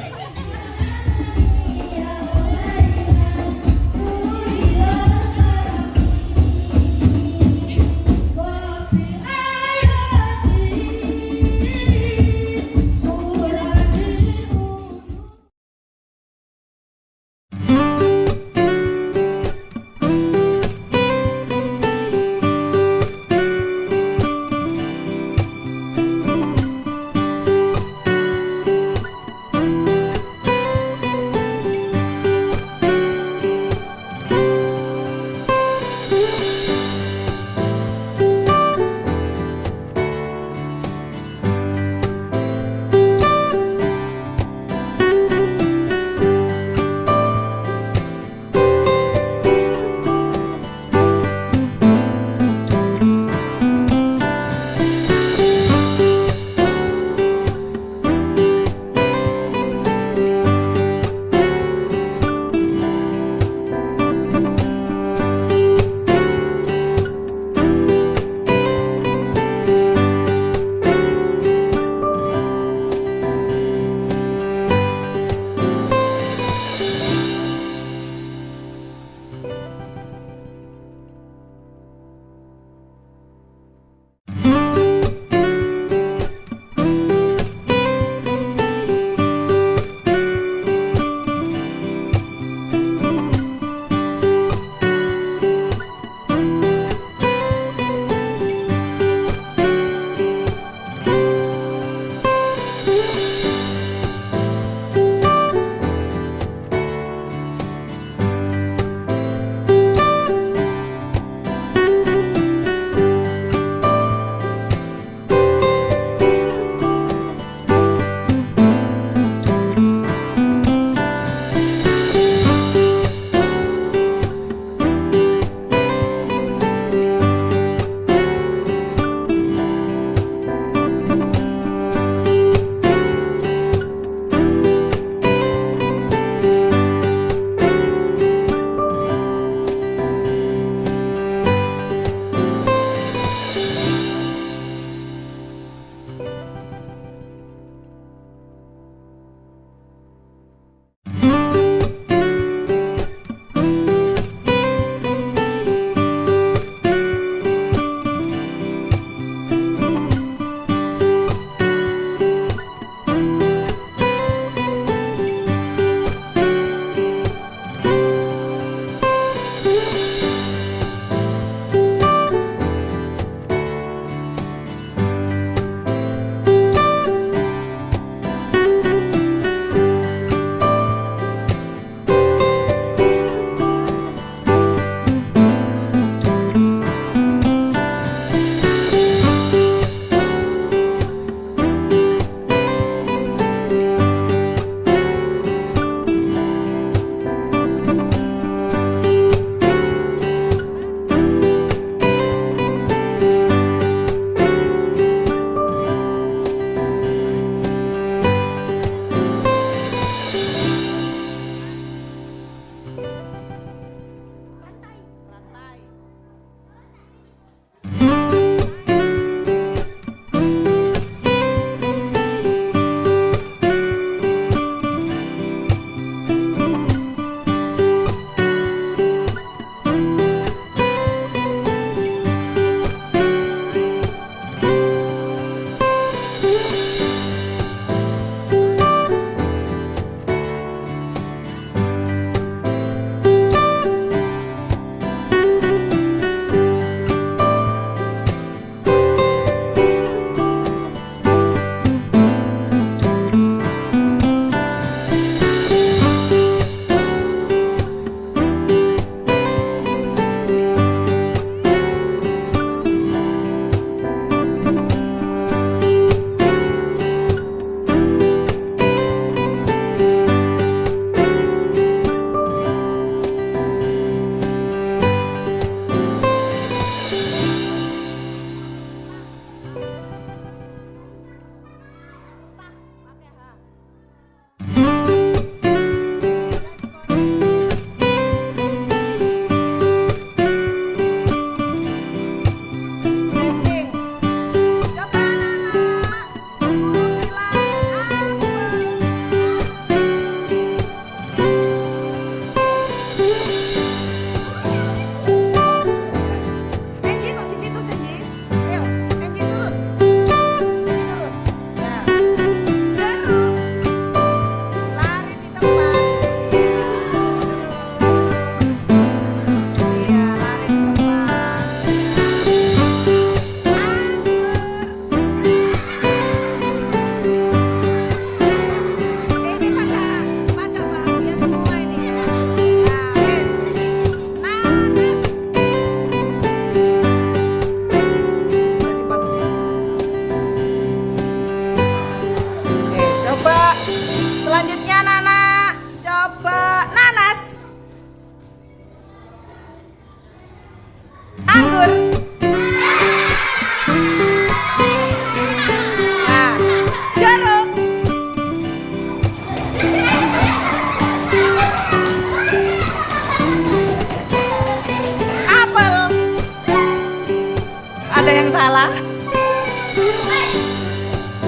salah?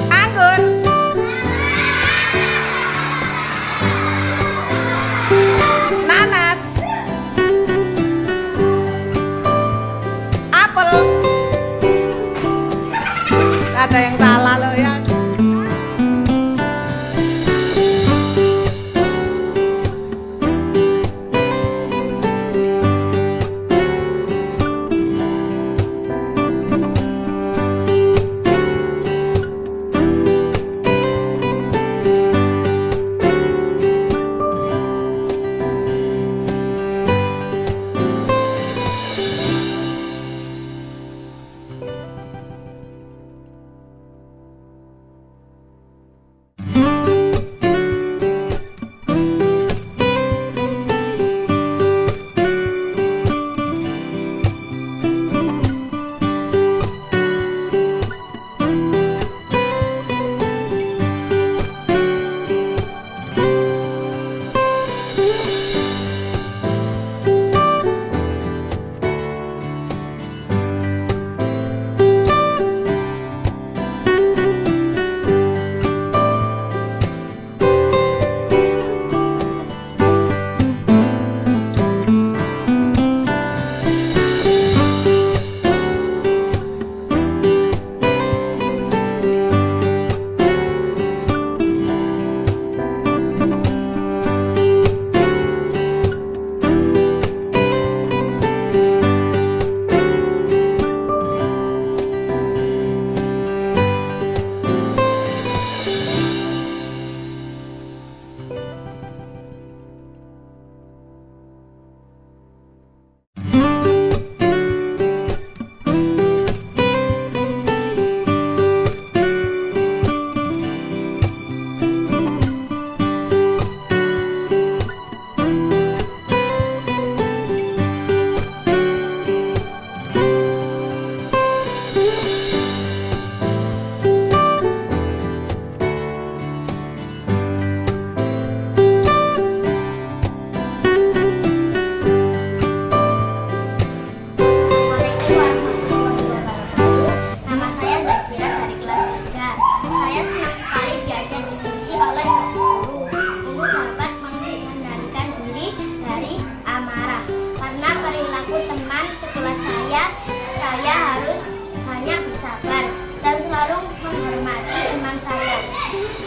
Anggur. Nanas. Apel. Ada yang salah loh ya.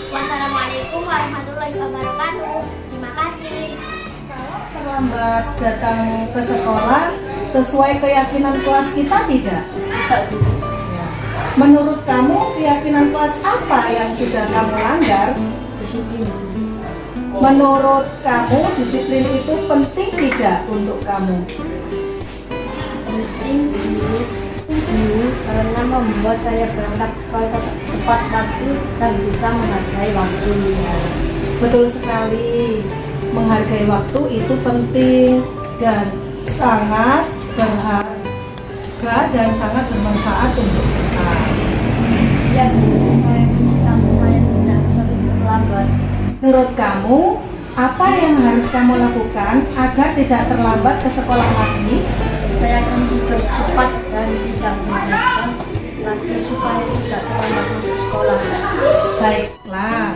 Wassalamualaikum warahmatullahi wabarakatuh. Terima kasih. Terlambat datang ke sekolah sesuai keyakinan kelas kita tidak? Ya. Menurut kamu keyakinan kelas apa yang sudah kamu langgar? Menurut kamu disiplin itu penting tidak untuk kamu? Penting karena membuat saya berangkat sekolah tepat waktu dan bisa menghargai waktunya. Betul sekali, menghargai waktu itu penting dan sangat berharga dan sangat bermanfaat untuk kita. Ya, saya sudah sering terlambat. Menurut kamu, apa yang harus kamu lakukan agar tidak terlambat ke sekolah lagi? Saya akan tidur cepat dan tidak mengerjakan lagi supaya tidak terlambat masuk sekolah. Baiklah,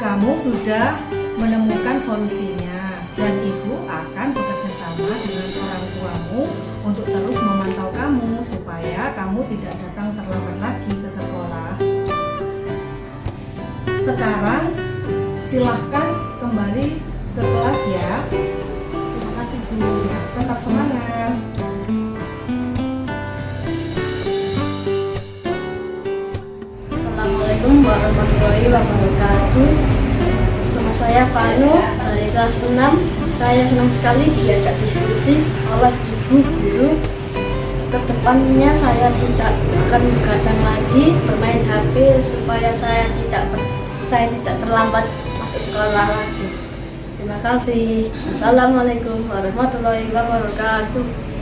kamu sudah menemukan solusinya dan ibu akan bekerja sama dengan orang tuamu untuk terus memantau kamu supaya kamu tidak datang terlambat lagi ke sekolah. Sekarang silahkan kembali ke kelas ya. Terima kasih Bu. Tetap semangat. Assalamualaikum warahmatullahi wabarakatuh. Nama saya Fanu dari kelas 6. Saya senang sekali diajak diskusi oleh ibu guru. Kedepannya saya tidak akan begadang lagi bermain HP supaya saya tidak terlambat masuk sekolah lagi. Terima kasih. Assalamualaikum warahmatullahi wabarakatuh.